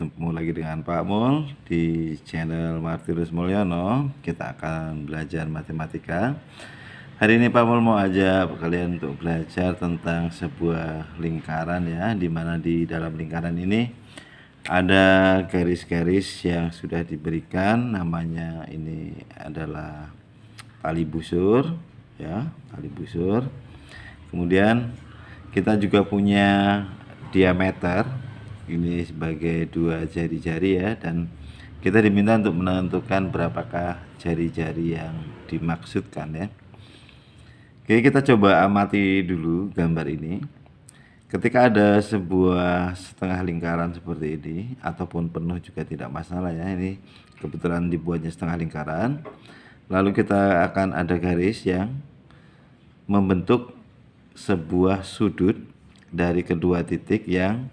bertemu lagi dengan Pak Mul di channel Martirus Mulyono. Kita akan belajar matematika. Hari ini Pak Mul mau ajak kalian untuk belajar tentang sebuah lingkaran ya, dimana di dalam lingkaran ini ada garis-garis yang sudah diberikan, namanya ini adalah tali busur ya, tali busur. Kemudian kita juga punya diameter, ini sebagai dua jari-jari ya, dan kita diminta untuk menentukan berapakah jari-jari yang dimaksudkan ya. Oke, kita coba amati dulu gambar ini. Ketika ada sebuah setengah lingkaran seperti ini, ataupun penuh juga tidak masalah ya, ini kebetulan dibuatnya setengah lingkaran. Lalu kita akan ada garis yang membentuk sebuah sudut dari kedua titik yang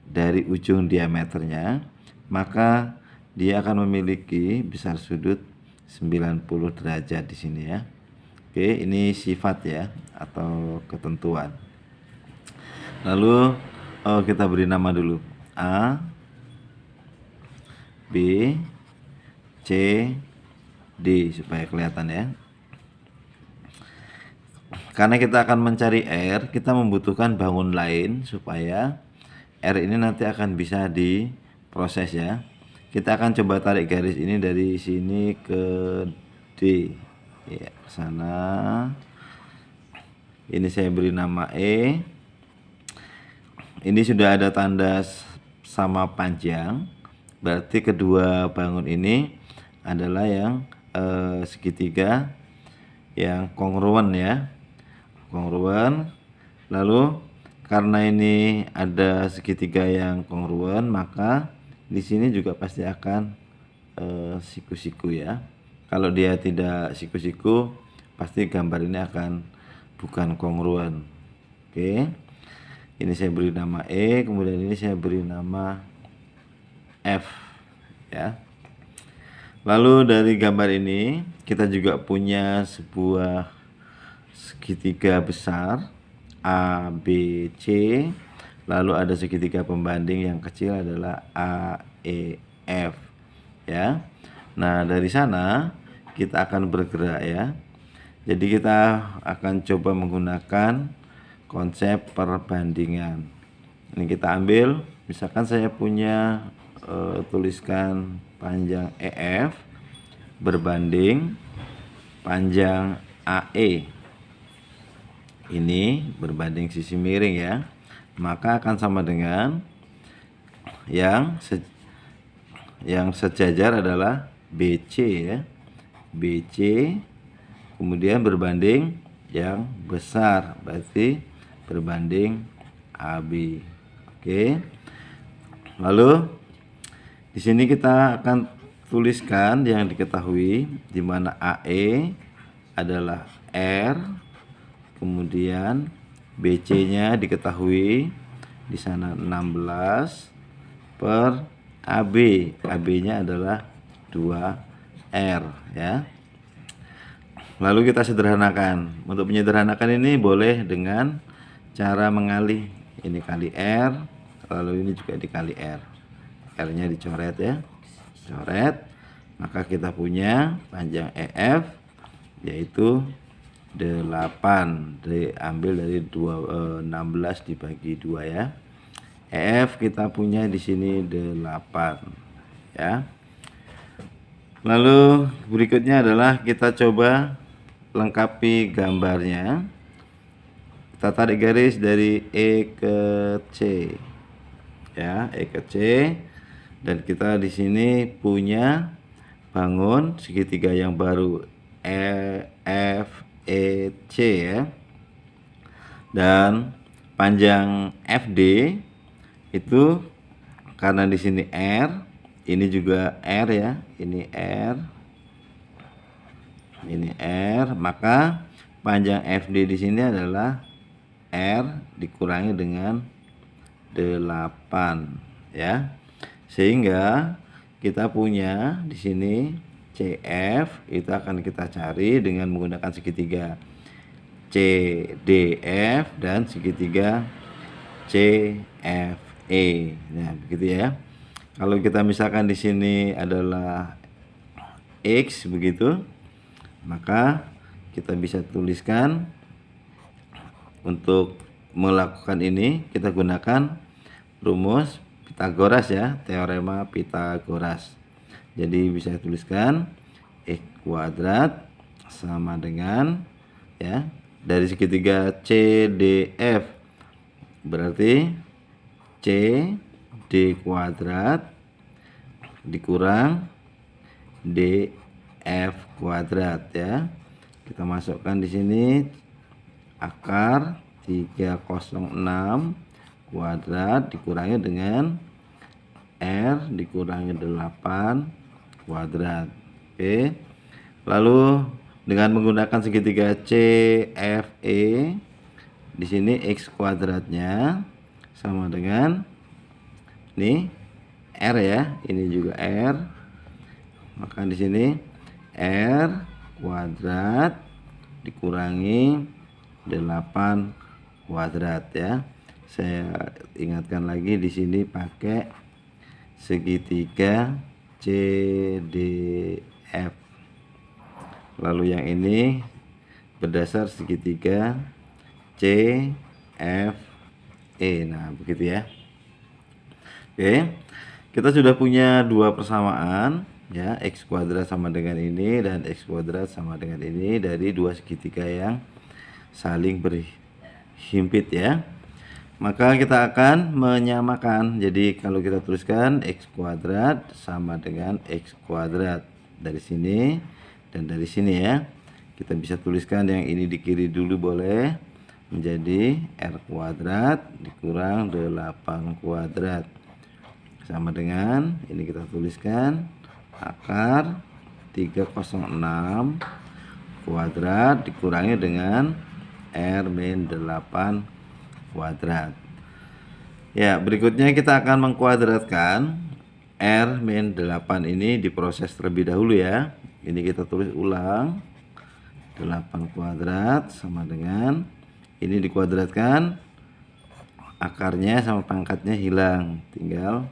dari ujung diameternya, maka dia akan memiliki besar sudut 90 derajat di sini ya. Oke, ini sifat ya atau ketentuan. Lalu kita beri nama dulu A, B, C, D supaya kelihatan ya. Karena kita akan mencari R, kita membutuhkan bangun lain supaya R ini nanti akan bisa diproses ya. Kita akan coba tarik garis ini dari sini ke D ya, ke sana. Ini saya beri nama E. Ini sudah ada tanda sama panjang, berarti kedua bangun ini adalah yang segitiga yang kongruen ya, kongruen. Lalu karena ini ada segitiga yang kongruen, maka di sini juga pasti akan siku-siku ya. Kalau dia tidak siku-siku, pasti gambar ini akan bukan kongruen. Oke, ini saya beri nama E, kemudian ini saya beri nama F ya. Lalu dari gambar ini kita juga punya sebuah segitiga besar A, B, C. Lalu ada segitiga pembanding yang kecil adalah A, E, F ya. Nah, dari sana kita akan bergerak ya. Jadi kita akan coba menggunakan konsep perbandingan. Ini kita ambil, misalkan saya punya tuliskan panjang EF berbanding panjang AE. Ini berbanding sisi miring ya, maka akan sama dengan yang sejajar adalah BC ya, BC kemudian berbanding yang besar, berarti berbanding AB. Oke, lalu di sini kita akan tuliskan yang diketahui, di mana AE adalah R, kemudian BC-nya diketahui di sana 16 per AB. AB-nya adalah 2R ya. Lalu kita sederhanakan. Untuk menyederhanakan ini boleh dengan cara mengalih. Ini kali R, lalu ini juga dikali R. R-nya dicoret ya, coret, maka kita punya panjang EF yaitu 8, diambil dari 16 dibagi 2 ya. EF kita punya di sini 8 ya. Lalu berikutnya adalah kita coba lengkapi gambarnya. Kita tarik garis dari E ke C ya, E ke C, dan kita di sini punya bangun segitiga yang baru E, F, E, C ya. Dan panjang FD itu karena di sini R, ini juga R ya, ini R, ini R, maka panjang FD di sini adalah R dikurangi dengan 8 ya. Sehingga kita punya di sini CF itu akan kita cari dengan menggunakan segitiga CDF dan segitiga CFE. Nah, begitu ya. Kalau kita misalkan di sini adalah X begitu, maka kita bisa tuliskan untuk melakukan ini kita gunakan rumus Pitagoras ya, teorema Pitagoras. Jadi bisa tuliskan X kuadrat sama dengan ya, dari segitiga CDF berarti CD kuadrat dikurang DF kuadrat ya. Kita masukkan di sini akar 306 kuadrat dikurangi dengan R dikurangi 8 kuadrat. Oke. Lalu dengan menggunakan segitiga CFE di sini X kuadratnya sama dengan ini R ya, ini juga R. Maka di sini R kuadrat dikurangi 8 kuadrat ya. Saya ingatkan lagi di sini pakai segitiga CDF. Lalu yang ini berdasar segitiga CFE. Nah, begitu ya. Oke. Kita sudah punya dua persamaan ya, X kuadrat sama dengan ini dan X kuadrat sama dengan ini dari dua segitiga yang saling berhimpit ya. Maka kita akan menyamakan. Jadi kalau kita tuliskan X kuadrat sama dengan X kuadrat dari sini dan dari sini ya, kita bisa tuliskan yang ini di kiri dulu boleh, menjadi R kuadrat dikurang 8 kuadrat sama dengan ini, kita tuliskan akar 306 kuadrat dikurangi dengan R-8 kuadrat. Ya, berikutnya kita akan mengkuadratkan R-8 ini, diproses terlebih dahulu ya. Ini kita tulis ulang 8 kuadrat sama dengan ini dikuadratkan, akarnya sama pangkatnya hilang, tinggal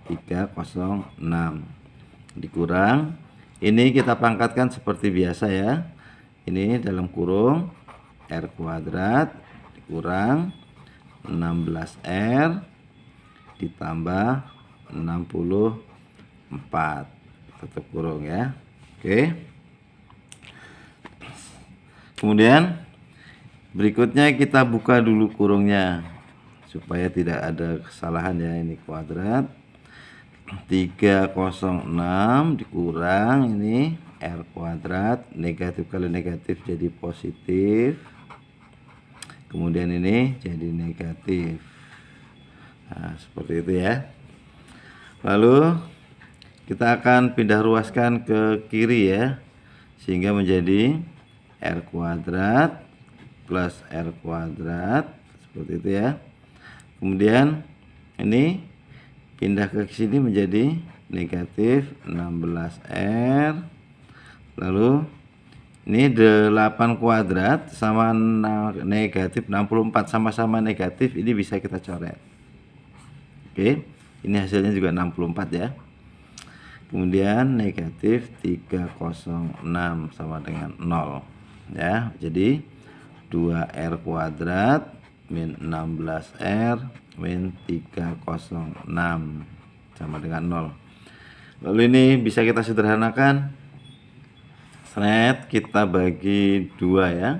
306 dikurang ini kita pangkatkan seperti biasa ya. Ini dalam kurung R kuadrat dikurang 16R ditambah 64 tutup kurung ya. Oke. Kemudian berikutnya kita buka dulu kurungnya supaya tidak ada kesalahan ya. Ini kuadrat 306 dikurang ini R kuadrat, negatif kali negatif jadi positif, kemudian ini jadi negatif. Nah, seperti itu ya. Lalu kita akan pindah ruaskan ke kiri ya, sehingga menjadi R kuadrat plus R kuadrat seperti itu ya. Kemudian ini pindah ke sini menjadi negatif 16R. Lalu ini 8 kuadrat sama negatif 64 sama-sama negatif, ini bisa kita coret. Oke, ini hasilnya juga 64 ya. Kemudian negatif 306 sama dengan 0 ya. Jadi 2R kuadrat min 16R min 306 sama dengan 0. Lalu ini bisa kita sederhanakan. Kita bagi 2 ya,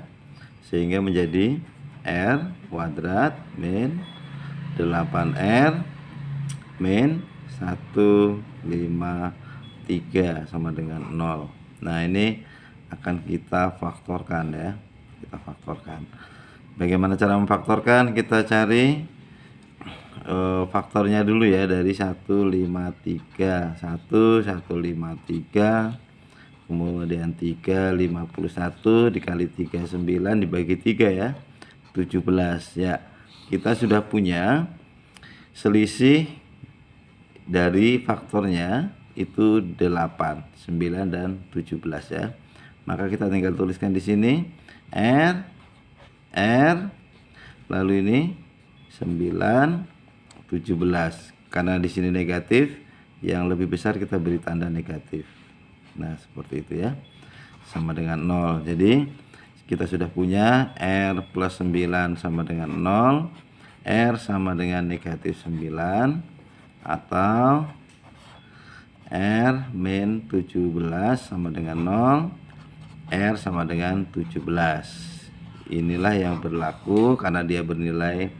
sehingga menjadi R kuadrat min 8R min 153 sama dengan 0. Nah, ini akan kita faktorkan ya. Kita faktorkan. Bagaimana cara memfaktorkan? Kita cari faktornya dulu ya, dari 153. 153 kemudian 351 dikali 39 dibagi 3 ya, 17 ya. Kita sudah punya selisih dari faktornya itu 8, 9 dan 17 ya. Maka kita tinggal tuliskan di sini R lalu ini 9 17. Karena di sini negatif, yang lebih besar kita beri tanda negatif. Nah, seperti itu ya. Sama dengan 0. Jadi kita sudah punya R plus 9 sama dengan 0, R sama dengan negatif 9, atau R min 17 sama dengan 0, R sama dengan 17. Inilah yang berlaku karena dia bernilai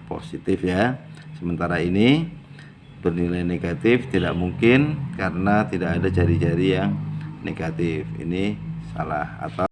positif ya. Sementara ini bernilai negatif tidak mungkin karena tidak ada jari-jari yang negatif. Ini salah. Atau